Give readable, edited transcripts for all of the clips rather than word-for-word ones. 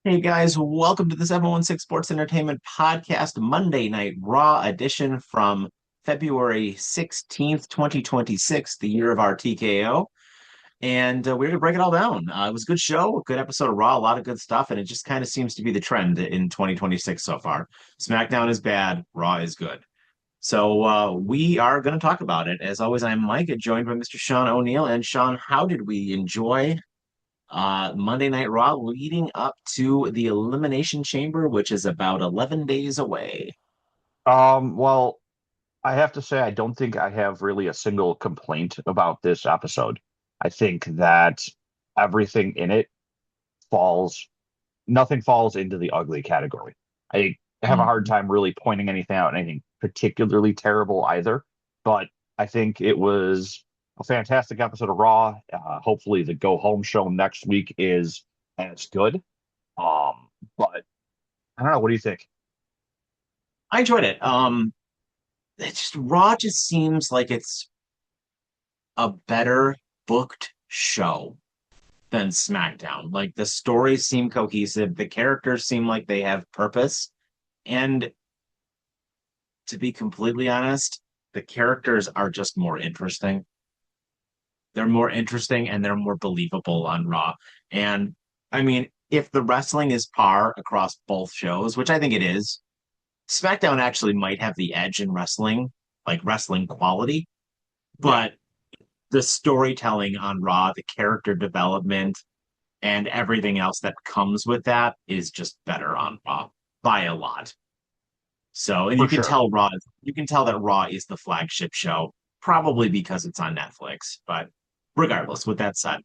Hey guys, welcome to the 716 Sports Entertainment Podcast Monday Night Raw edition from February 16th, 2026, the year of our TKO. And we're going to break it all down. It was a good show, a good episode of Raw, a lot of good stuff, and it just kind of seems to be the trend in 2026 so far. SmackDown is bad, Raw is good. So we are going to talk about it. As always, I'm Mike, joined by Mr. Sean O'Neill. And Sean, how did we enjoy Monday Night Raw leading up to the Elimination Chamber, which is about 11 days away? Well, I have to say, I don't think I have really a single complaint about this episode. I think that everything in it falls, nothing falls into the ugly category. I have a hard Mhm. time really pointing anything out, anything particularly terrible either, but I think it was a fantastic episode of Raw. Hopefully, the go home show next week is as good. But I don't know. What do you think? I enjoyed it. It's just Raw just seems like it's a better booked show than SmackDown. Like the stories seem cohesive, the characters seem like they have purpose, and to be completely honest, the characters are just more interesting. They're more interesting and they're more believable on Raw. And I mean, if the wrestling is par across both shows, which I think it is, SmackDown actually might have the edge in wrestling, like wrestling quality, Yeah, but the storytelling on Raw, the character development, and everything else that comes with that is just better on Raw by a lot. So, and for sure. You can tell that Raw is the flagship show, probably because it's on Netflix. But regardless, with that said,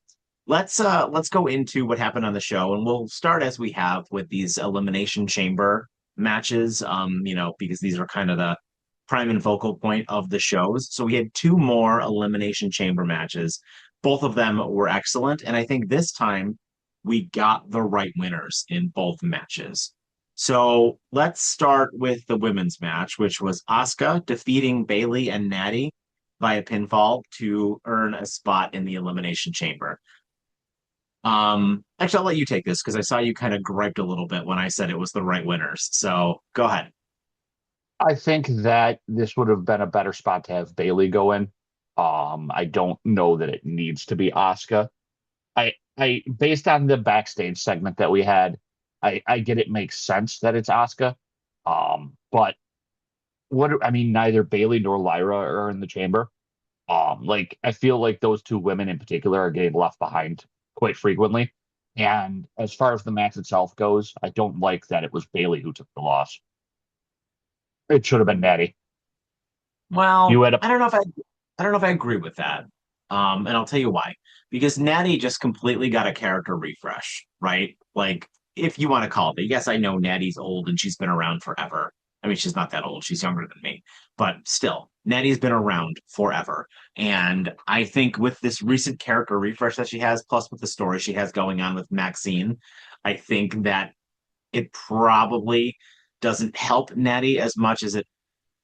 let's go into what happened on the show, and we'll start as we have with these Elimination Chamber matches. Because these are kind of the prime and focal point of the shows. So we had two more Elimination Chamber matches. Both of them were excellent, and I think this time we got the right winners in both matches. So let's start with the women's match, which was Asuka defeating Bayley and Nattie via pinfall to earn a spot in the Elimination Chamber. Actually, I'll let you take this because I saw you kind of griped a little bit when I said it was the right winners. So go ahead. I think that this would have been a better spot to have Bayley go in. I don't know that it needs to be Asuka. I based on the backstage segment that we had, I get it makes sense that it's Asuka. But I mean, neither Bayley nor Lyra are in the chamber. Like I feel like those two women in particular are getting left behind quite frequently. And as far as the match itself goes, I don't like that it was Bayley who took the loss. It should have been Natty. You Well, had a I don't know if I agree with that. And I'll tell you why. Because Natty just completely got a character refresh, right? Like, if you want to call it. Yes, I know Natty's old and she's been around forever. I mean, she's not that old. She's younger than me. But still, Natty's been around forever. And I think with this recent character refresh that she has, plus with the story she has going on with Maxine, I think that it probably doesn't help Natty as much as it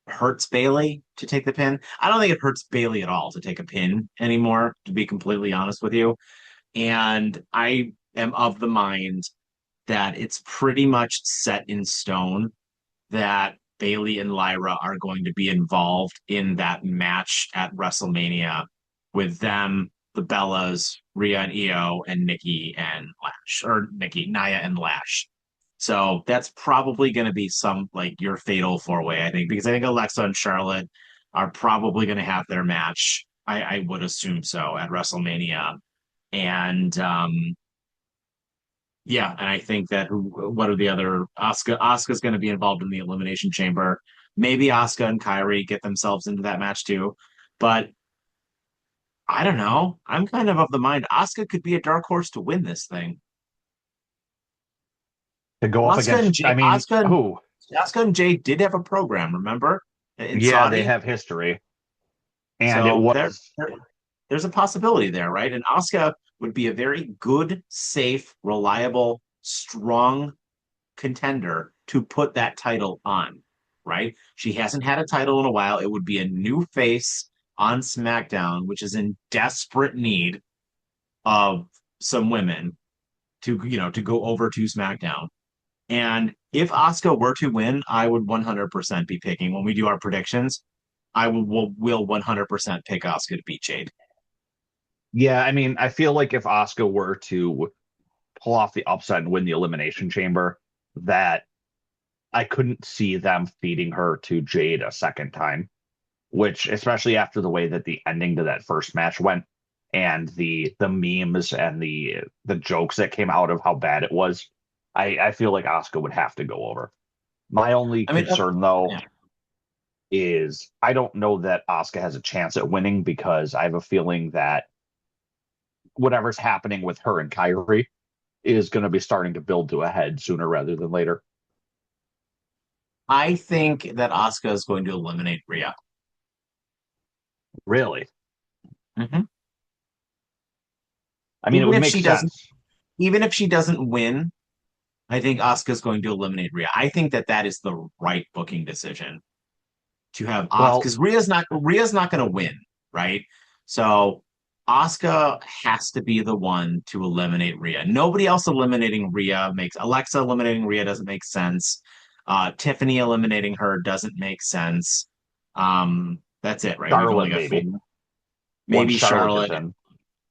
hurts Bayley to take the pin. I don't think it hurts Bayley at all to take a pin anymore, to be completely honest with you. And I am of the mind that it's pretty much set in stone that Bayley and Lyra are going to be involved in that match at WrestleMania with them, the Bellas, Rhea and Io, and Nikki and Lash, or Nikki, Naya and Lash. So that's probably going to be some like your fatal four way, I think, because I think Alexa and Charlotte are probably going to have their match. I would assume so at WrestleMania. And yeah, and I think that what are the other Asuka's going to be involved in the Elimination Chamber. Maybe Asuka and Kyrie get themselves into that match too. But I don't know. I'm kind of the mind Asuka could be a dark horse to win this thing. to go up Asuka and against, I Jay, mean, who? Asuka and Jay did have a program, remember? In Yeah, they Saudi. have history. And it So was there's a possibility there, right? And Asuka would be a very good, safe, reliable, strong contender to put that title on, right? She hasn't had a title in a while. It would be a new face on SmackDown, which is in desperate need of some women to go over to SmackDown. And if Asuka were to win, I would 100% be picking when we do our predictions. I will 100% pick Asuka to beat Jade. Yeah, I mean, I feel like if Asuka were to pull off the upset and win the Elimination Chamber, that I couldn't see them feeding her to Jade a second time, which, especially after the way that the ending to that first match went and the memes and the jokes that came out of how bad it was, I feel like Asuka would have to go over. My only I mean, concern though yeah. is I don't know that Asuka has a chance at winning because I have a feeling that whatever's happening with her and Kyrie is going to be starting to build to a head sooner rather than later. I think that Asuka is going to eliminate Rhea. Really? Hmm. I mean, it Even would if make she doesn't, sense. even if she doesn't win, I think Asuka's going to eliminate Rhea. I think that that is the right booking decision to have Asuka Well, because Rhea's not going to win, right? So Asuka has to be the one to eliminate Rhea. Nobody else eliminating Rhea makes Alexa eliminating Rhea doesn't make sense. Tiffany eliminating her doesn't make sense. That's it, right? We've only Charlotte got four. maybe. Once Maybe Charlotte gets Charlotte. in.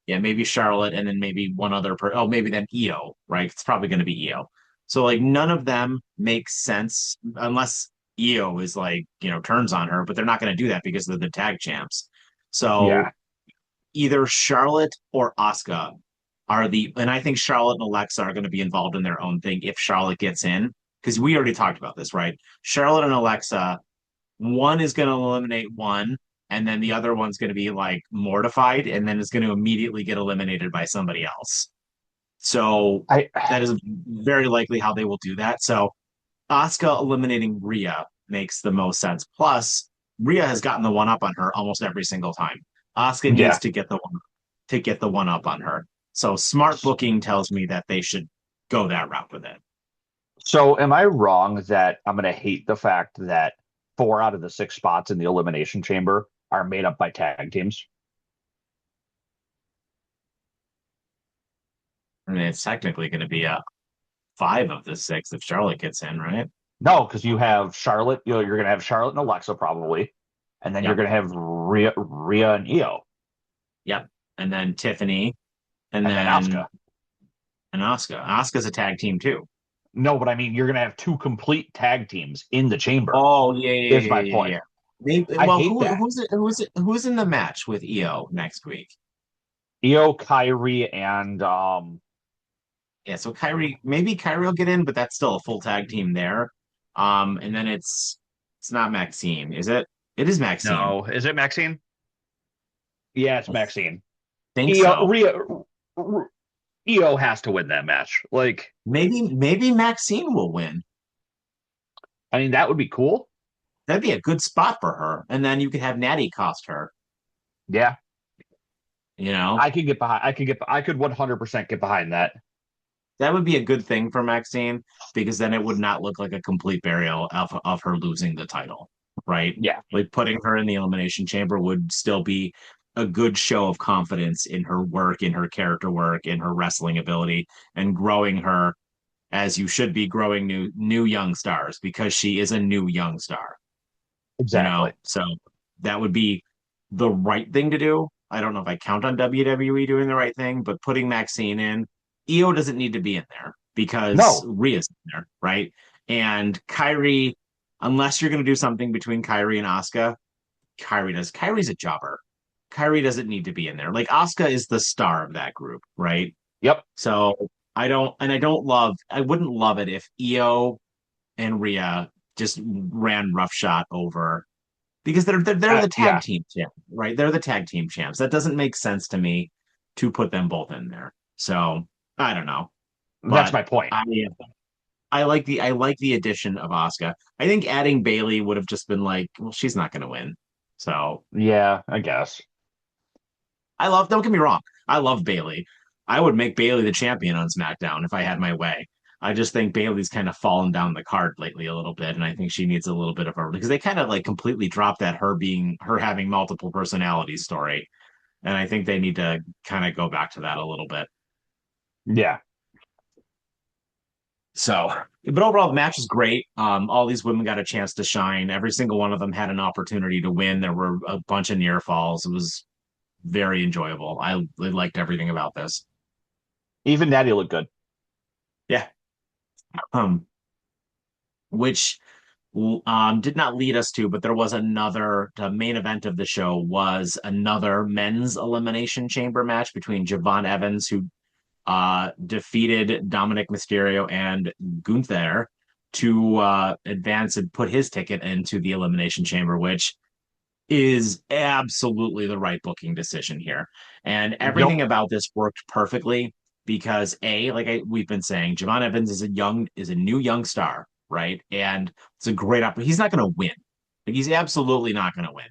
Yeah, maybe Charlotte, and then maybe one other oh, maybe then Io, right? It's probably going to be Io. So like none of them makes sense unless Io is like, turns on her, but they're not going to do that because they're the tag champs. So Yeah. either Charlotte or Asuka and I think Charlotte and Alexa are going to be involved in their own thing if Charlotte gets in, because we already talked about this, right? Charlotte and Alexa, one is going to eliminate one, and then the other one's going to be like mortified, and then is going to immediately get eliminated by somebody else. So I that is very likely how they will do that. So Asuka eliminating Rhea makes the most sense. Plus, Rhea has gotten the one up on her almost every single time. Asuka needs yeah. to get the one up on her. So smart booking tells me that they should go that route with it. So am I wrong that I'm going to hate the fact that 4 out of the 6 spots in the Elimination Chamber are made up by tag teams? I mean, it's technically going to be a 5 of the 6 if Charlotte gets in, right? No, because you have Charlotte. You're going to have Charlotte and Alexa probably, and then you're Yep. going to have Rhea and Io, Yep. And then Tiffany, and and then Asuka. then and Asuka. Asuka's a tag team too. No, but I mean, you're going to have 2 complete tag teams in the chamber. Oh yeah, yeah, Is yeah, my yeah, yeah, point. yeah. Maybe, I well, hate who that. who's in the match with EO next week? Io, Kyrie, and Yeah, so maybe Kyrie will get in, but that's still a full tag team there. And then it's not Maxine, is it? It is Maxine. no, is it Maxine? Yeah, it's I Maxine. think Io, so. Io has to win that match. Like, Maybe Maxine will win. I mean, that would be cool. That'd be a good spot for her. And then you could have Nattie cost her, Yeah, you know? I could get behind. I could 100% get behind that. That would be a good thing for Maxine because then it would not look like a complete burial of her losing the title, right? Yeah, Like putting her in the Elimination Chamber would still be a good show of confidence in her work, in her character work, in her wrestling ability, and growing her as you should be growing new young stars because she is a new young star, exactly. So that would be the right thing to do. I don't know if I count on WWE doing the right thing, but putting Maxine in, Io doesn't need to be in there because No, Rhea's in there, right? And Kyrie, unless you're going to do something between Kyrie and Asuka, Kyrie's a jobber. Kyrie doesn't need to be in there. Like Asuka is the star of that group, right? yep. So I wouldn't love it if Io and Rhea just ran roughshod over because they're the tag Yeah, team champ, right? They're the tag team champs. That doesn't make sense to me to put them both in there. So I don't know, that's but my point. I like the addition of Asuka. I think adding Bayley would have just been like, well, she's not going to win. So Yeah, I guess. don't get me wrong, I love Bayley. I would make Bayley the champion on SmackDown if I had my way. I just think Bayley's kind of fallen down the card lately a little bit, and I think she needs a little bit of a because they kind of like completely dropped that her having multiple personalities story, and I think they need to kind of go back to that a little bit. Yeah. So, but overall, the match was great. All these women got a chance to shine. Every single one of them had an opportunity to win. There were a bunch of near falls. It was very enjoyable. I liked everything about this. Even Nattie looked good. Yeah. Um, which did not lead us to, but there was another, the main event of the show was another men's elimination chamber match between Javon Evans, who defeated Dominik Mysterio and Gunther to advance and put his ticket into the Elimination Chamber, which is absolutely the right booking decision here. And Yep. everything about this worked perfectly because we've been saying, Javon Evans is a new young star, right? And it's a great opportunity. He's not going to win. Like he's absolutely not going to win.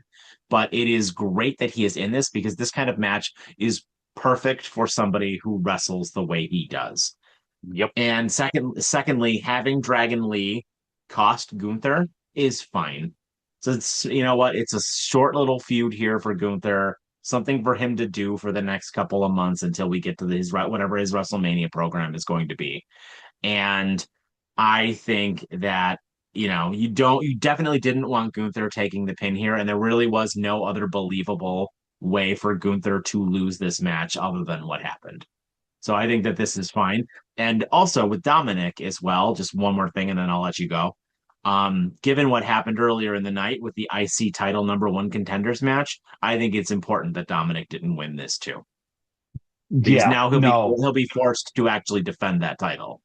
But it is great that he is in this because this kind of match is perfect for somebody who wrestles the way he does. Yep. And secondly, having Dragon Lee cost Gunther is fine. So it's you know what, it's a short little feud here for Gunther, something for him to do for the next couple of months until we get to his whatever his WrestleMania program is going to be. And I think that you definitely didn't want Gunther taking the pin here, and there really was no other believable way for Gunther to lose this match other than what happened. So I think that this is fine. And also with Dominik as well, just one more thing and then I'll let you go. Given what happened earlier in the night with the IC title number one contenders match, I think it's important that Dominik didn't win this too. Because Yeah. now No. he'll be forced to actually defend that title.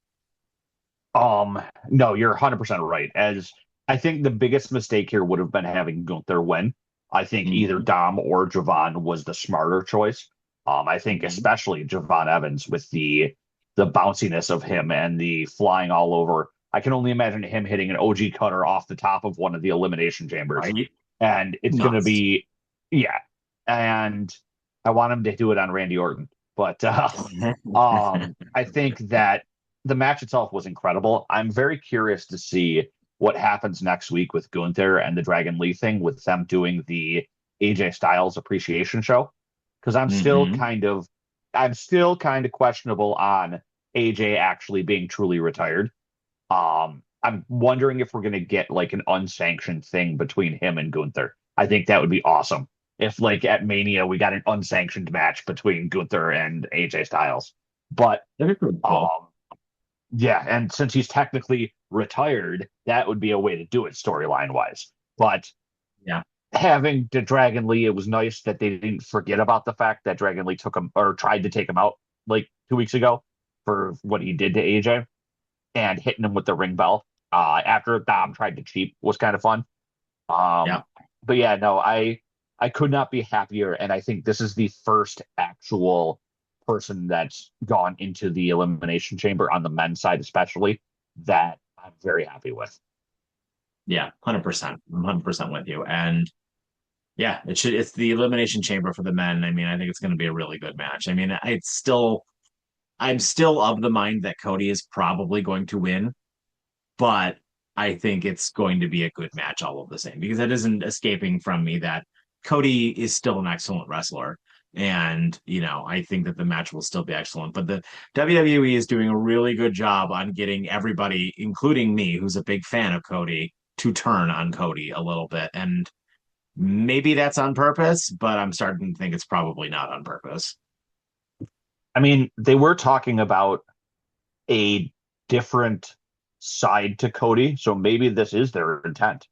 No, you're 100% right. As I think the biggest mistake here would have been having Gunther win. I think either Mm-hmm. Dom or Javon was the smarter choice. I think Mm-hmm. especially Javon Evans with the bounciness of him and the flying all over. I can only imagine him hitting an OG cutter off the top of one of the elimination chambers. Right? And it's going to Nuts. be, yeah. And I want him to do it on Randy Orton. But I think that the match itself was incredible. I'm very curious to see what happens next week with Gunther and the Dragon Lee thing, with them doing the AJ Styles appreciation show. Because Mm-hmm. I'm still kind of questionable on AJ actually being truly retired. I'm wondering if we're going to get like an unsanctioned thing between him and Gunther. I think that would be awesome. If like at Mania we got an unsanctioned match between Gunther and AJ Styles. But That'd be pretty cool. um, yeah, and since he's technically retired, that would be a way to do it storyline wise. But Yeah. having the Dragon Lee, it was nice that they didn't forget about the fact that Dragon Lee took him or tried to take him out like 2 weeks ago for what he did to AJ and hitting him with the ring bell after Dom tried to cheat was kind of fun. Yeah. Um, but yeah, no, I could not be happier, and I think this is the first actual person that's gone into the elimination chamber on the men's side, especially that I'm very happy with. Yeah. 100%. I'm 100% with you. And yeah, it's the elimination chamber for the men. I mean, I think it's going to be a really good match. I mean, I'm still of the mind that Cody is probably going to win, but I think it's going to be a good match all of the same because it isn't escaping from me that Cody is still an excellent wrestler. And, I think that the match will still be excellent. But the WWE is doing a really good job on getting everybody, including me, who's a big fan of Cody, to turn on Cody a little bit. And maybe that's on purpose, but I'm starting to think it's probably not on purpose. I mean, they were talking about a different side to Cody, so maybe this is their intent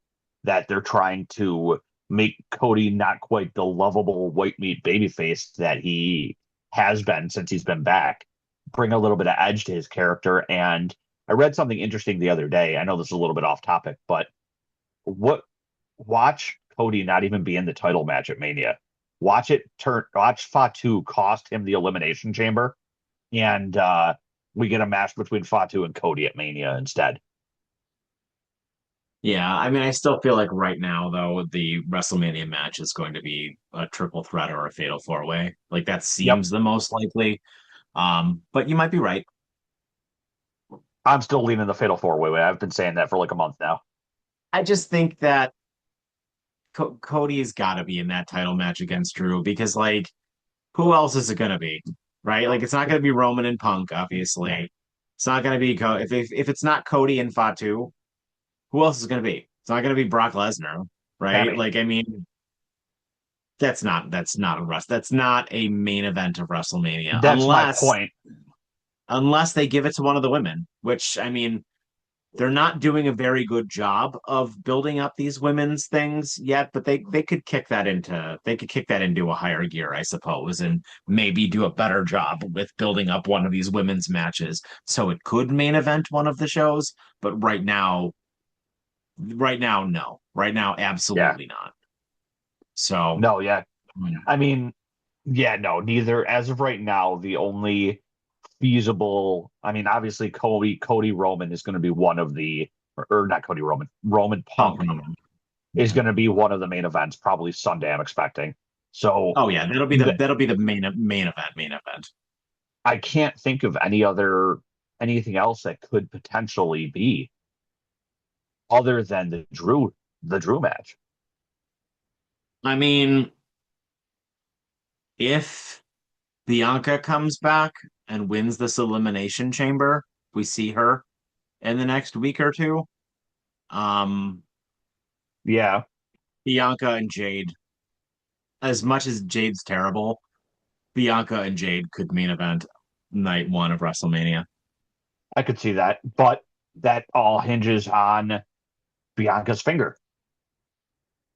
that they're trying to make Cody not quite the lovable white meat babyface that he has been since he's been back. Bring a little bit of edge to his character. And I read something interesting the other day. I know this is a little bit off topic, but what watch Cody not even be in the title match at Mania. Watch Fatu cost him the elimination chamber, and we get a match between Fatu and Cody at Mania instead. Yeah, I mean, I still feel like right now, though, the WrestleMania match is going to be a triple threat or a fatal four way. Like that Yep. seems the most likely. But you might be right. I'm still leaning the Fatal Four Way. I've been saying that for like a month now. I just think that Cody's got to be in that title match against Drew because, like, who else is it going to be? Right? Like, it's not going to be Roman and Punk, obviously. It's not going to be if it's not Cody and Fatu, who else is going to be? It's not going to be Brock Lesnar, right? Sammy. Like, I mean, that's not a main event of WrestleMania That's my point. unless they give it to one of the women, which I mean, they're not doing a very good job of building up these women's things yet, but they could kick that into a higher gear, I suppose, and maybe do a better job with building up one of these women's matches so it could main event one of the shows. But right now, no. Right now, Yeah. absolutely not. So, No, yeah. I mean, yeah, no, neither. As of right now, the only feasible, I mean, obviously Cody Roman is going to be one of the, or not Cody Roman, Roman Punk Punk Roman. is Yeah. going to be one of the main events, probably Sunday, I'm expecting. So Oh yeah, th that'll be the main event. I can't think of anything else that could potentially be other than the Drew match. I mean, if Bianca comes back and wins this Elimination Chamber, we see her in the next week or two. Um, Yeah, Bianca and Jade, as much as Jade's terrible, Bianca and Jade could main event night one of WrestleMania. I could see that, but that all hinges on Bianca's finger.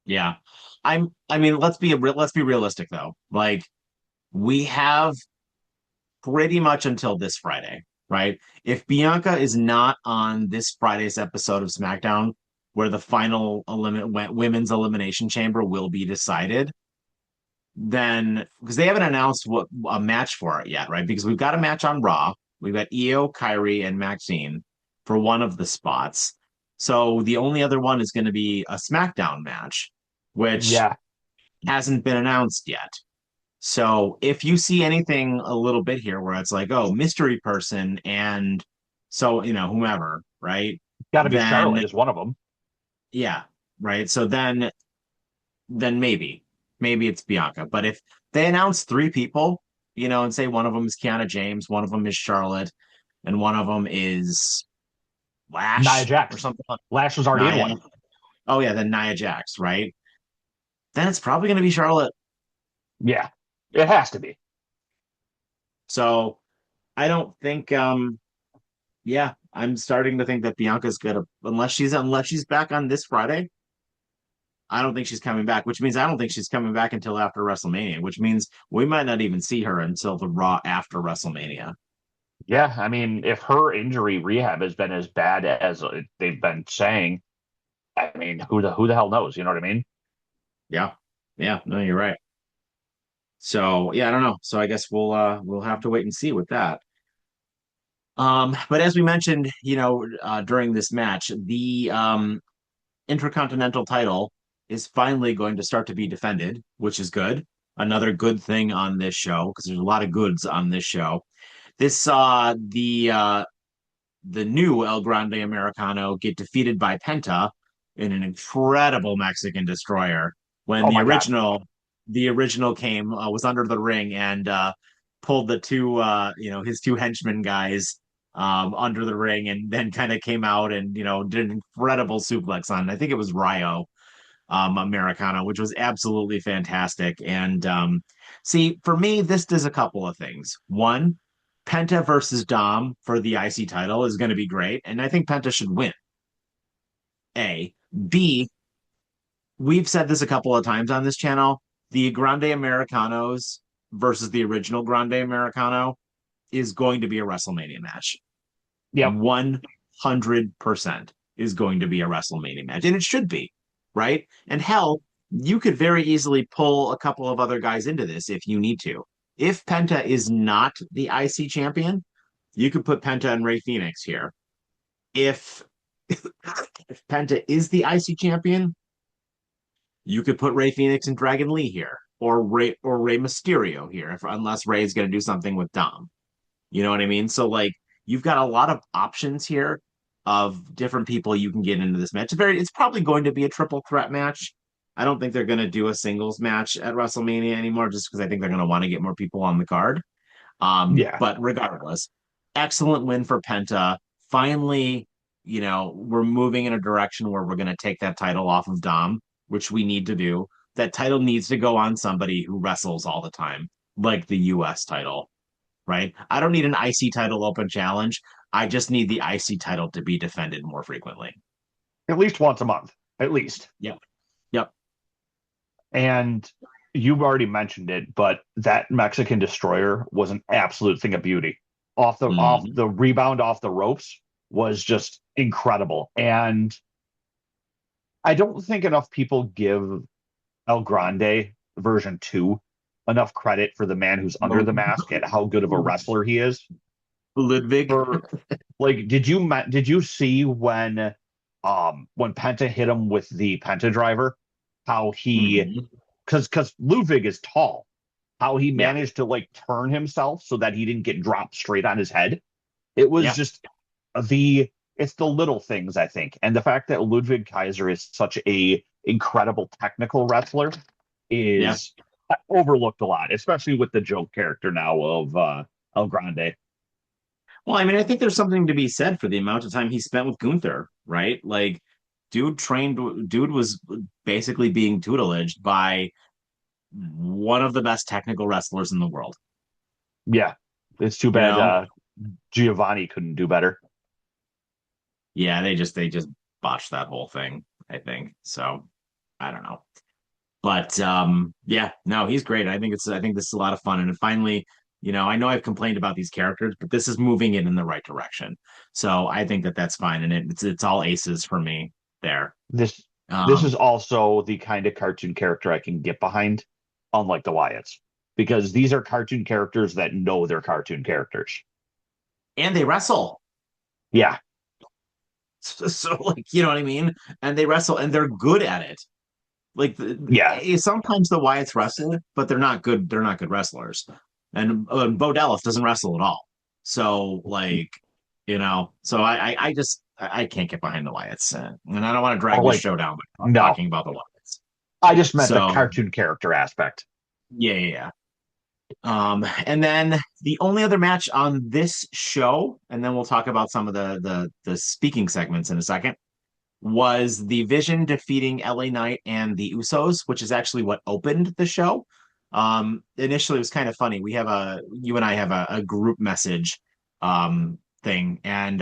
Yeah. I mean, let's be realistic though. Like we have pretty much until this Friday, right? If Bianca is not on this Friday's episode of SmackDown, where the final women's elimination chamber will be decided, then because they haven't announced what a match for it yet, right? Because we've got a match on Raw, we've got Io, Kyrie, and Maxine for one of the spots. So the only other one is going to be a SmackDown match, which Yeah, hasn't been announced yet. So if you see anything a little bit here where it's like, oh, mystery person and so, whomever, right? got to be Then Charlotte is one of them. yeah, right. So then maybe it's Bianca. But if they announce three people, and say one of them is Kiana James, one of them is Charlotte, and one of them is Nia Lash or Jax. something like Lash was already in Nia. one. Oh yeah, then Nia Jax, right? Then it's probably going to be Charlotte. Yeah, it has to be. So I don't think yeah, I'm starting to think that Bianca's gonna unless she's back on this Friday. I don't think she's coming back, which means I don't think she's coming back until after WrestleMania, which means we might not even see her until the Raw after WrestleMania. Yeah, I mean, if her injury rehab has been as bad as they've been saying, I mean, who the hell knows? You know what I mean? Yeah. Yeah, no, you're right. So yeah, I don't know. So I guess we'll have to wait and see with that. But as we mentioned, during this match, the Intercontinental title is finally going to start to be defended, which is good. Another good thing on this show, because there's a lot of goods on this show. This saw the new El Grande Americano get defeated by Penta in an incredible Mexican destroyer when Oh my God, the original came was under the ring and pulled the two his two henchmen guys under the ring and then kind of came out and did an incredible suplex on I think it was Ryo Americano, which was absolutely fantastic. And see, for me, this does a couple of things. One, Penta versus Dom for the IC title is going to be great, and I think Penta should win. A. B. We've said this a couple of times on this channel. The Grande Americanos versus the original Grande Americano is going to be a WrestleMania match. yep, 100% is going to be a WrestleMania match, and it should be, right? And hell, you could very easily pull a couple of other guys into this if you need to. If Penta is not the IC champion, you could put Penta and Ray Phoenix here. If if Penta is the IC champion, you could put Ray Phoenix and Dragon Lee here, or Ray Mysterio here, unless Ray is going to do something with Dom. You know what I mean? So like you've got a lot of options here of different people you can get into this match. It's probably going to be a triple threat match. I don't think they're going to do a singles match at WrestleMania anymore, just because I think they're going to want to get more people on the card. yeah. But regardless, excellent win for Penta. Finally, we're moving in a direction where we're going to take that title off of Dom, which we need to do. That title needs to go on somebody who wrestles all the time, like the US title, right? I don't need an IC title open challenge. I just need the IC title to be defended more frequently. At least once a month, at least. Yep. Yep. And you've already mentioned it, but that Mexican Destroyer was an absolute thing of beauty. Off Mhm. the rebound off the ropes was just incredible. And I don't think enough people give El Grande version 2 enough credit for the man who's under the mask and how good of a wrestler he is. Ludwig. For like, did you see when Penta hit him with the Penta driver, how he Mhm. because Ludwig is tall, how he Yeah. managed to like turn himself so that he didn't get dropped straight on his head. It was Yeah. just it's the little things, I think, and the fact that Ludwig Kaiser is such a incredible technical wrestler Yeah. is overlooked a lot, especially with the joke character now of El Grande. Well, I mean, I think there's something to be said for the amount of time he spent with Gunther, right? Like, dude was basically being tutelaged by one of the best technical wrestlers in the world. Yeah, it's too You bad know? Giovanni couldn't do better. Yeah, they just botched that whole thing, I think. So, I don't know. But yeah, no, he's great. I think this is a lot of fun. And finally, I know I've complained about these characters, but this is moving it in the right direction. So I think that that's fine, and it's all aces for me there. This this Um, is also the kind of cartoon character I can get behind, unlike the Wyatts, because these are cartoon characters that know they're cartoon characters. and they wrestle. Yeah, So, like, you know what I mean? And they wrestle and they're good at it. Like yeah. sometimes the Wyatts wrestle, but they're not good. They're not good wrestlers. And Bo Dallas doesn't wrestle at all. So like, so I just I can't get behind the Wyatts, and I don't want to Oh, drag this like show down by no, talking about the Wyatts. I just meant the So cartoon character aspect. yeah, yeah, yeah. And then the only other match on this show, and then we'll talk about some of the speaking segments in a second, was the Vision defeating LA Knight and the Usos, which is actually what opened the show. Initially, it was kind of funny. You and I have a group message thing, and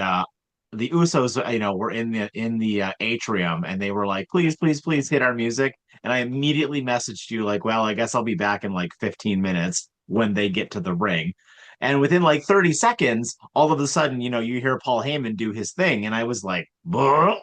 the Usos, were in the atrium, and they were like, "Please, please, please hit our music." And I immediately messaged you like, "Well, I guess I'll be back in like 15 minutes when they get to the ring." And within like 30 seconds, all of a sudden, you hear Paul Heyman do his thing, and I was like, "Bruh,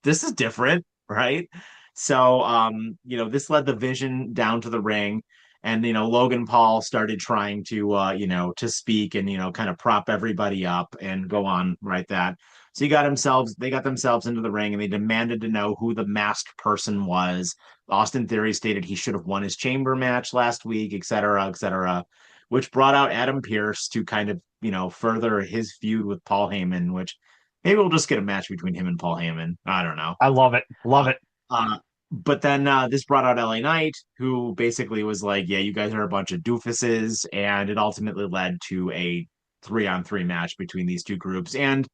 this is different, right?" So, this led the Vision down to the ring, and Logan Paul started trying to, to speak and kind of prop everybody up and go on right that. So they got themselves into the ring, and they demanded to know who the masked person was. Austin Theory stated he should have won his chamber match last week, et cetera, which brought out Adam Pearce to kind of, further his feud with Paul Heyman, which maybe we'll just get a match between him and Paul Heyman. I don't know. I love it, love Uh, it. but then this brought out LA Knight, who basically was like, "Yeah, you guys are a bunch of doofuses," and it ultimately led to a 3-on-3 match between these two groups. And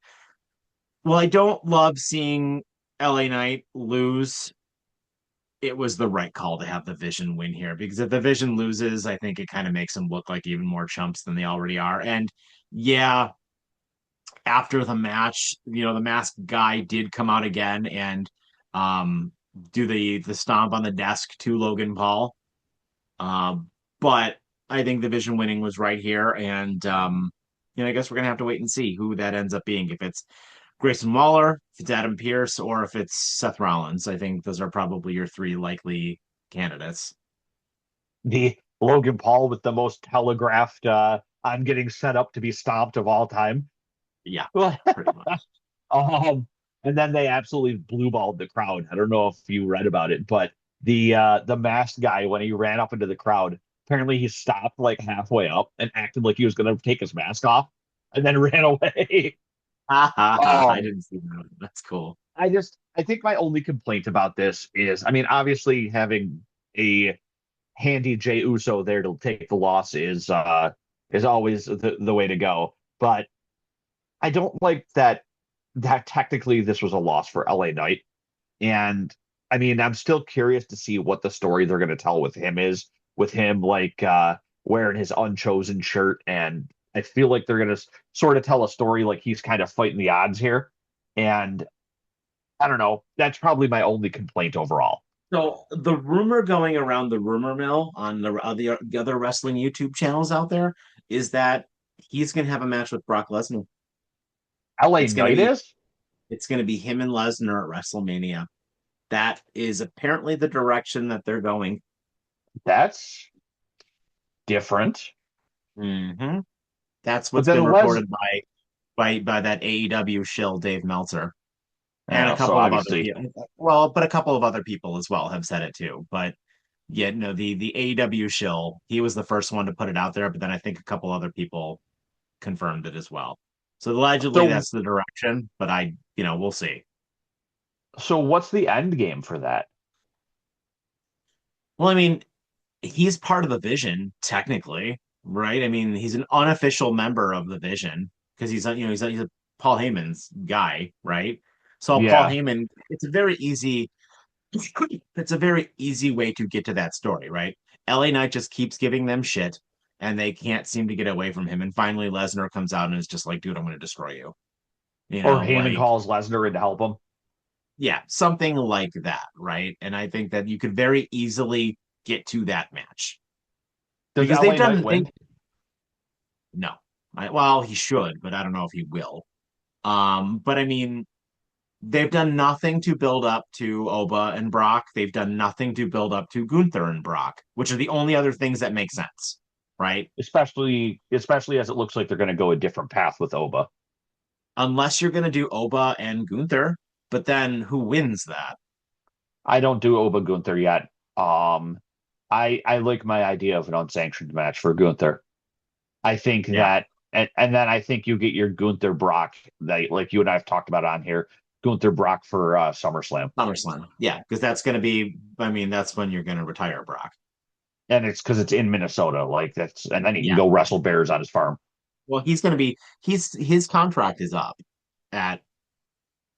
well, I don't love seeing LA Knight lose. It was the right call to have the Vision win here, because if the Vision loses, I think it kind of makes them look like even more chumps than they already are. And yeah, after the match, the masked guy did come out again and um, do the stomp on the desk to Logan Paul. But I think the Vision winning was right here, and I guess we're gonna have to wait and see who that ends up being. If it's Grayson Waller, if it's Adam Pearce, or if it's Seth Rollins. I think those are probably your three likely candidates. The Logan Paul with the most telegraphed I'm getting set up to be stomped of all time. Yeah, um, pretty much. and then they absolutely blue balled the crowd. I don't know if you read about it, but the masked guy, when he ran up into the crowd, apparently he stopped like halfway up and acted like he was going to take his mask off, and then ran away. I um, didn't see that. That's cool. I think my only complaint about this is, I mean, obviously having a handy Jey Uso there to take the loss is always the way to go. But I don't like that technically this was a loss for LA Knight. And I mean, I'm still curious to see what the story they're going to tell with him is, with him wearing his unchosen shirt. And I feel like they're going to sort of tell a story like he's kind of fighting the odds here. And I don't know. That's probably my only complaint overall. So the rumor going around the rumor mill on the other wrestling YouTube channels out there is that he's going to have a match with Brock Lesnar. LA It's going to Knight be is? it's going to be him and Lesnar at WrestleMania. That is apparently the direction that they're going. That's different. Hmm. That's But what's then been Les, reported by that AEW shill Dave Meltzer and a so couple of other obviously, people. Well, but a couple of other people as well have said it too. But yeah, no, the AEW shill, he was the first one to put it out there, but then I think a couple other people confirmed it as well. So allegedly so that's the direction, but we'll see. so what's the end game for that? Well, I mean, he's part of the Vision technically, right? I mean, he's an unofficial member of the Vision because he's a Paul Heyman's guy, right? So Paul Yeah. Heyman, it's a very easy way to get to that story, right? LA Knight just keeps giving them shit and they can't seem to get away from him. And finally Lesnar comes out and is just like, dude, I'm gonna destroy you. Or Heyman Like, calls Lesnar in to help him. yeah, something like that, right? And I think that you could very easily get to that match Does because they've LA Knight done they win? no. Well, he should, but I don't know if he will. But I mean, they've done nothing to build up to Oba and Brock. They've done nothing to build up to Gunther and Brock, which are the only other things that make sense, right? Especially as it looks like they're going to go a different path with Oba. Unless you're going to do Oba and Gunther, but then who wins that? I don't do Oba Gunther yet. Um, I like my idea of an unsanctioned match for Gunther. I think Yeah, that, and then I think you get your Gunther Brock that like you and I have talked about on here, Gunther Brock for SummerSlam, SummerSlam. Yeah, because that's going to be, I mean, that's when you're going to retire Brock. and it's because it's in Minnesota, like that's, and then he can Yeah. go wrestle bears on his farm. Well, his contract is up at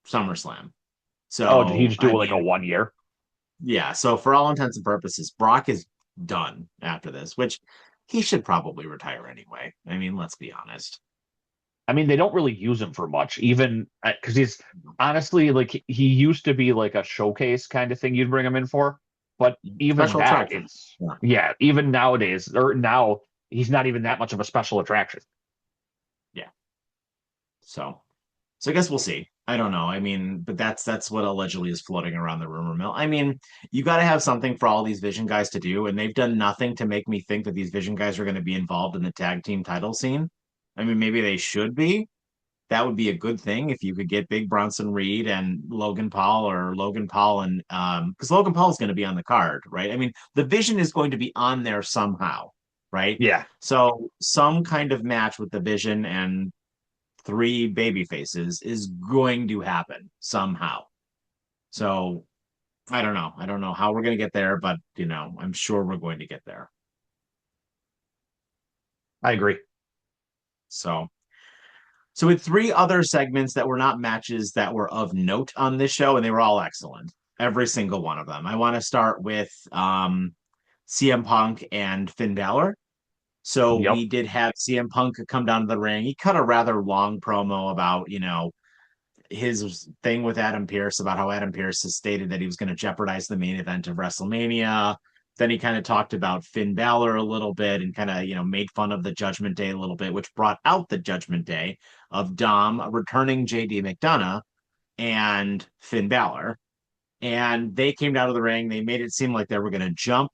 SummerSlam. Oh, did he So, just do I like a mean, 1 year? yeah. So, for all intents and purposes, Brock is done after this, which he should probably retire anyway. I mean, let's be honest. I mean, they don't really use him for much, even because he's honestly like he used to be like a showcase kind of thing you'd bring him in for. But even Special that, attraction. it's Yeah. yeah, even nowadays or now he's not even that much of a special attraction. Yeah. So, so I guess we'll see. I don't know. I mean, but that's what allegedly is floating around the rumor mill. I mean, you got to have something for all these Vision guys to do, and they've done nothing to make me think that these Vision guys are going to be involved in the tag team title scene. I mean, maybe they should be. That would be a good thing if you could get Big Bronson Reed and Logan Paul or Logan Paul and because Logan Paul is going to be on the card, right? I mean, the Vision is going to be on there somehow, right? Yeah, So some kind of match with the Vision and three baby faces is going to happen somehow. So I don't know. I don't know how we're going to get there, but I'm sure we're going to get there. I agree. So So we had three other segments that were not matches that were of note on this show, and they were all excellent. Every single one of them. I want to start with CM Punk and Finn Balor. So Yep. we did have CM Punk come down to the ring. He cut a rather long promo about, his thing with Adam Pearce about how Adam Pearce has stated that he was going to jeopardize the main event of WrestleMania. Then he kind of talked about Finn Balor a little bit and kind of, made fun of the Judgment Day a little bit, which brought out the Judgment Day of Dom returning JD McDonagh and Finn Balor. And they came down to the ring. They made it seem like they were going to jump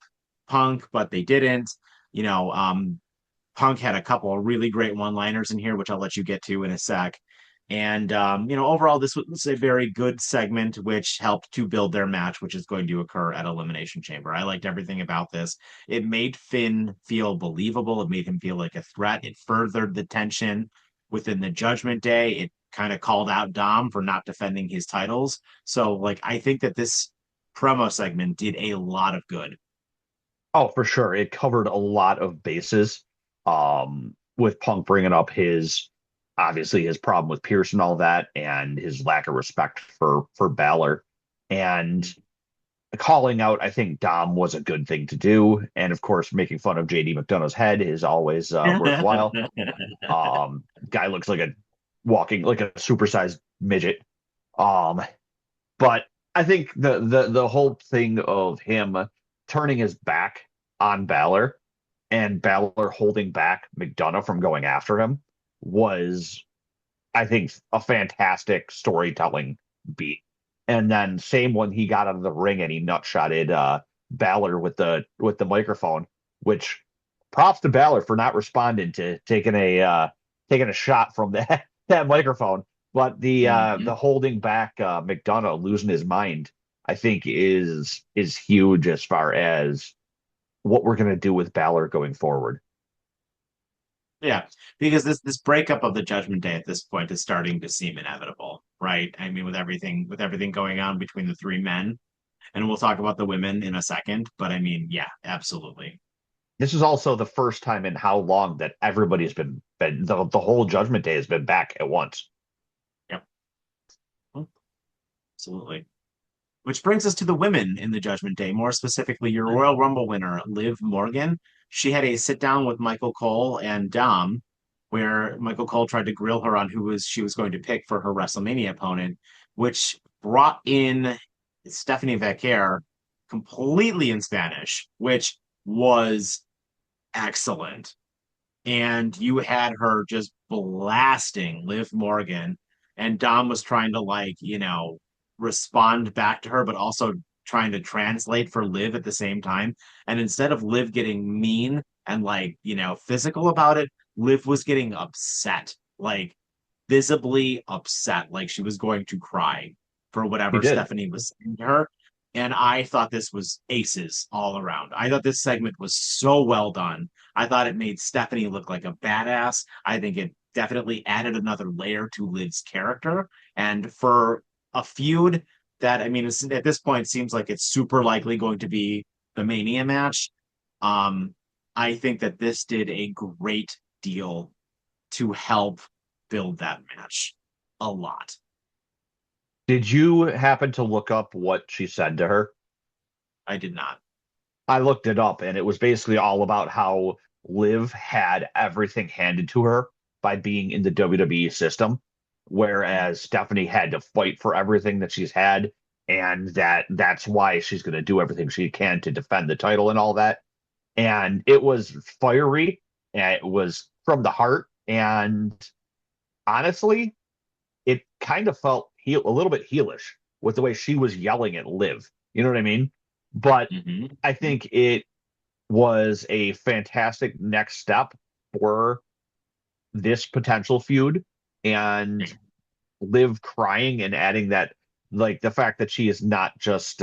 Punk, but they didn't. You know, Punk had a couple of really great one-liners in here, which I'll let you get to in a sec. And overall, this was a very good segment, which helped to build their match, which is going to occur at Elimination Chamber. I liked everything about this. It made Finn feel believable. It made him feel like a threat. It furthered the tension within the Judgment Day. It kind of called out Dom for not defending his titles. So, like, I think that this promo segment did a lot of good. Oh, for sure. It covered a lot of bases. With Punk bringing up his obviously his problem with Pierce and all that, and his lack of respect for Balor, and calling out, I think Dom was a good thing to do, and of course, making fun of JD McDonagh's head is always worthwhile. Guy looks like a walking like a supersized midget. Um, but I think the whole thing of him turning his back on Balor and Balor holding back McDonagh from going after him was, I think, a fantastic storytelling beat. And then same when he got out of the ring and he nutshotted Balor with the microphone, which props to Balor for not responding to taking a shot from that that microphone. But the Mhm. holding back McDonagh losing his mind, I think is huge as far as what we're gonna do with Balor going forward. Yeah, because this breakup of the Judgment Day at this point is starting to seem inevitable, right? I mean, with everything going on between the three men, and we'll talk about the women in a second, but I mean, yeah, absolutely. This is also the first time in how long that everybody's been the whole Judgment Day has been back at once. Yep, absolutely. Which brings us to the women in the Judgment Day, more specifically your Royal Rumble winner, Liv Morgan. She had a sit down with Michael Cole and Dom, where Michael Cole tried to grill her on she was going to pick for her WrestleMania opponent, which brought in Stephanie Vaquer completely in Spanish, which was excellent. And you had her just blasting Liv Morgan, and Dom was trying to respond back to her, but also trying to translate for Liv at the same time. And instead of Liv getting mean and physical about it, Liv was getting upset, like visibly upset, like she was going to cry for He whatever did. Stephanie was saying to her. And I thought this was aces all around. I thought this segment was so well done. I thought it made Stephanie look like a badass. I think it definitely added another layer to Liv's character. And for a feud that, I mean, at this point seems like it's super likely going to be the Mania match. Um, I think that this did a great deal to help build that match a lot. Did you happen to look up what she said to her? I did not. I looked it up, and it was basically all about how Liv had everything handed to her by being in the WWE system, whereas Stephanie had to fight for everything that she's had, and that's why she's going to do everything she can to defend the title and all that. And it was fiery, and it was from the heart, and honestly, it kind of felt a little bit heelish with the way she was yelling at Liv. You know what I mean? But Mm-hmm. I think it was a fantastic next step for this potential feud, and Liv crying and adding that, like the fact that she is not just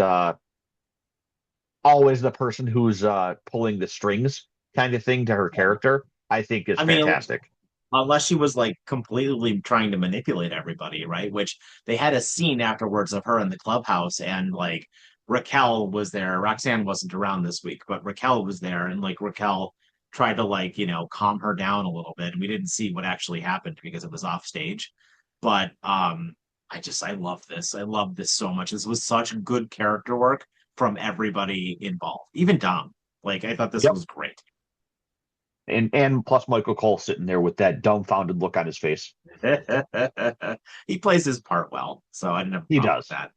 always the person who's pulling the strings kind of thing to her character, I think is I mean, fantastic. unless she was like completely trying to manipulate everybody, right? Which they had a scene afterwards of her in the clubhouse, and Raquel was there. Roxanne wasn't around this week, but Raquel was there, and Raquel tried to calm her down a little bit. And we didn't see what actually happened because it was off stage. But I love this. I love this so much. This was such good character work from everybody involved, even Dom. Like I thought this Yep. was great. And plus Michael Cole sitting there with that dumbfounded look on his face. He plays his part well, so I didn't have a He problem with does. that.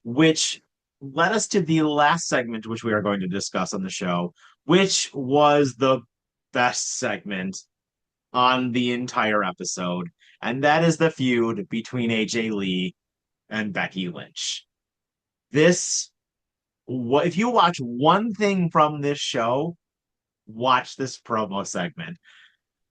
Which led us to the last segment, which we are going to discuss on the show, which was the best segment on the entire episode, and that is the feud between AJ Lee and Becky Lynch. This, what if you watch one thing from this show, watch this promo segment.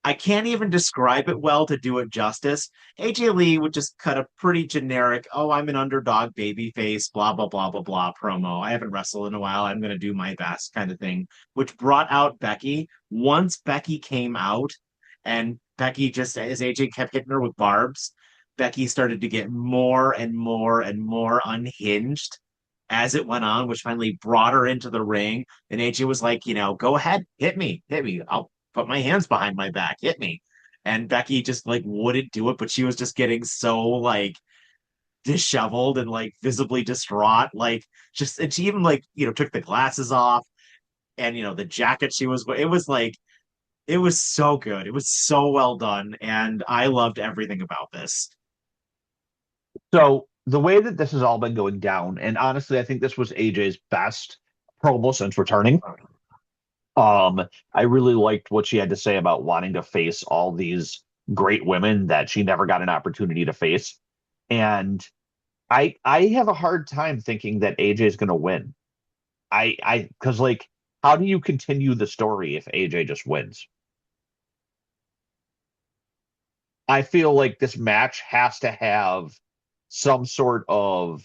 I can't even describe it well to do it justice. AJ Lee would just cut a pretty generic, oh, I'm an underdog baby face, blah, blah, blah, blah, blah promo. I haven't wrestled in a while. I'm going to do my best kind of thing, which brought out Becky. Once Becky came out and Becky just, as AJ kept hitting her with barbs, Becky started to get more and more and more unhinged as it went on, which finally brought her into the ring. And AJ was like, go ahead, hit me. I'll put my hands behind my back, hit me. and Becky just like wouldn't do it, but she was just getting so like disheveled and like visibly distraught. Like just and she even like, took the glasses off and the jacket she was it was like it was so good. It was so well done, and I loved everything about this. So the way that this has all been going down, and honestly, I think this was AJ's best promo since returning. I really liked what she had to say about wanting to face all these great women that she never got an opportunity to face. And I have a hard time thinking that AJ is going to win. Because like, how do you continue the story if AJ just wins? I feel like this match has to have some sort of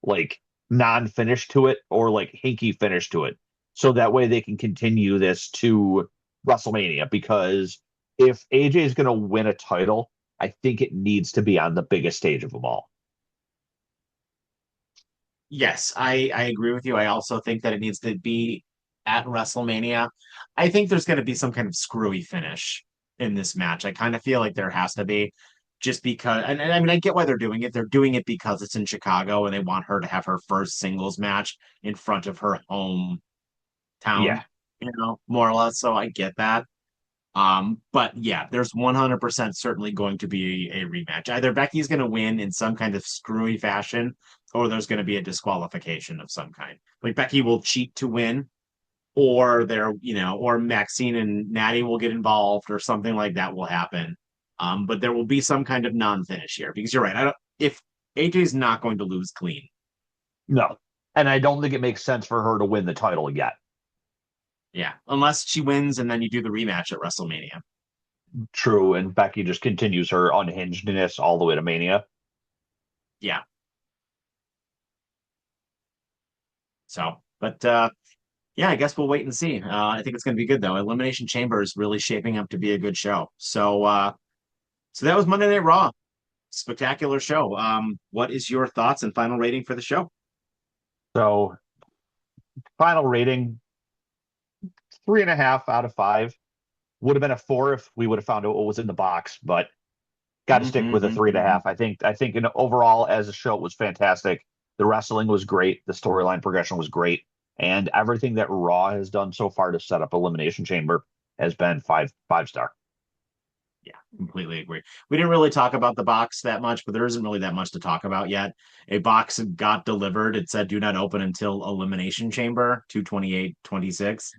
like non-finish to it or like hinky finish to it. So that way they can continue this to WrestleMania. Because if AJ is going to win a title, I think it needs to be on the biggest stage of them all. Yes, I agree with you. I also think that it needs to be at WrestleMania. I think there's going to be some kind of screwy finish in this match. I kind of feel like there has to be, just because, and I mean, I get why they're doing it. They're doing it because it's in Chicago and they want her to have her first singles match in front of her hometown, Yeah. more or less. So I get that. But yeah, there's 100% certainly going to be a rematch. Either Becky's going to win in some kind of screwy fashion, or there's going to be a disqualification of some kind. Like Becky will cheat to win, or or Maxine and Nattie will get involved, or something like that will happen. But there will be some kind of non-finish here because you're right. I don't if AJ's not going to lose clean. No. And I don't think it makes sense for her to win the title yet. Yeah, unless she wins and then you do the rematch at WrestleMania. True. And Becky just continues her unhingedness all the way to Mania. Yeah. So, but yeah, I guess we'll wait and see. I think it's going to be good though. Elimination Chamber is really shaping up to be a good show. So that was Monday Night Raw. Spectacular show. What is your thoughts and final rating for the show? So final rating 3.5 out of 5. Would have been a 4 if we would have found out what was in the box, but got to Mm-hmm, stick with a mm-hmm, three and a mm-hmm. half. I think in overall as a show it was fantastic. The wrestling was great, the storyline progression was great, and everything that Raw has done so far to set up Elimination Chamber has been five star. Yeah, completely agree. We didn't really talk about the box that much, but there isn't really that much to talk about yet. A box got delivered. It said do not open until Elimination Chamber 2/28/26.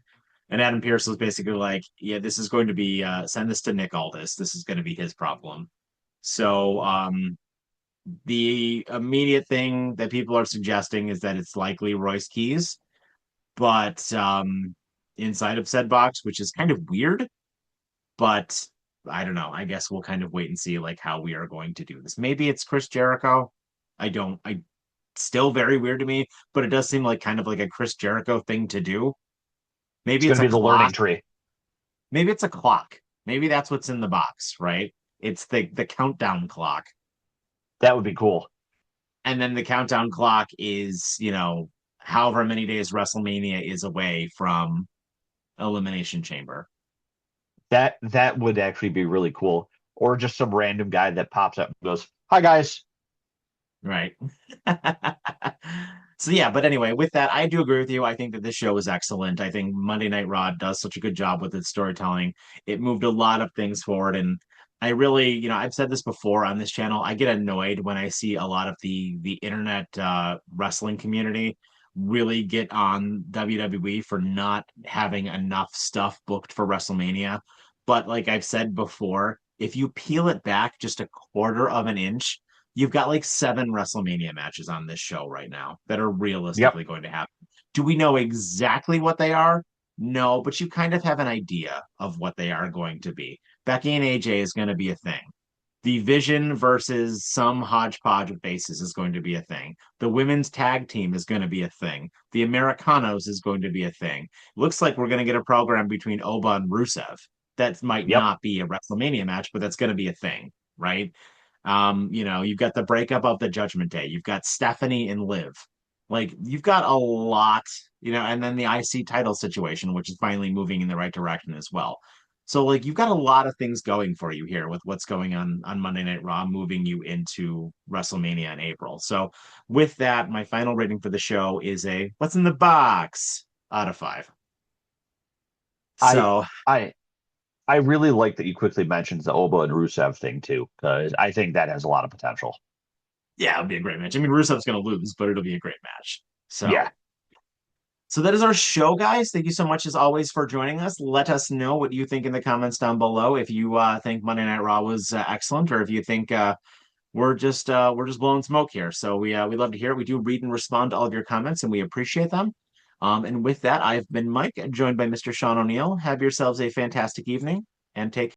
And Adam Pearce was basically like, yeah, this is going to be send this to Nick Aldis. This is going to be his problem. So the immediate thing that people are suggesting is that it's likely Royce Keys, but inside of said box, which is kind of weird, but I don't know. I guess we'll kind of wait and see like how we are going to do this. Maybe it's Chris Jericho. I still very weird to me, but it does seem like kind of like a Chris Jericho thing to do. It's Maybe going it's to a be the learning clock. tree. Maybe it's a clock. Maybe that's what's in the box, right? It's the countdown clock. That would be cool. And then the countdown clock is, however many days WrestleMania is away from Elimination Chamber. That would actually be really cool. Or just some random guy that pops up and goes, "Hi guys." Right. So yeah, but anyway, with that, I do agree with you. I think that this show is excellent. I think Monday Night Raw does such a good job with its storytelling. It moved a lot of things forward, and I really, I've said this before on this channel. I get annoyed when I see a lot of the internet wrestling community really get on WWE for not having enough stuff booked for WrestleMania. But like I've said before, if you peel it back just a quarter of an inch, you've got like 7 WrestleMania matches on this show right now that are Yep. realistically going to happen. Do we know exactly what they are? No, but you kind of have an idea of what they are going to be. Becky and AJ is going to be a thing. The Vision versus some hodgepodge of faces is going to be a thing. The women's tag team is going to be a thing. The Americanos is going to be a thing. Looks like we're going to get a program between Oba and Rusev. That might Yep. not be a WrestleMania match, but that's going to be a thing, right? You've got the breakup of the Judgment Day. You've got Stephanie and Liv. Like you've got a lot, and then the IC title situation, which is finally moving in the right direction as well. So like you've got a lot of things going for you here with what's going on Monday Night Raw, moving you into WrestleMania in April. So with that, my final rating for the show is a what's in the box out of five. I So I I really like that you quickly mentioned the Oba and Rusev thing too, because I think that has a lot of potential. yeah, it'll be a great match. I mean, Rusev's going to lose, but it'll be a great match. Yeah. So that is our show, guys. Thank you so much as always for joining us. Let us know what you think in the comments down below. If you think Monday Night Raw was excellent, or if you think we're just blowing smoke here. So we love to hear it. We do read and respond to all of your comments, and we appreciate them. And with that, I've been Mike, joined by Mr. Sean O'Neill. Have yourselves a fantastic evening, and take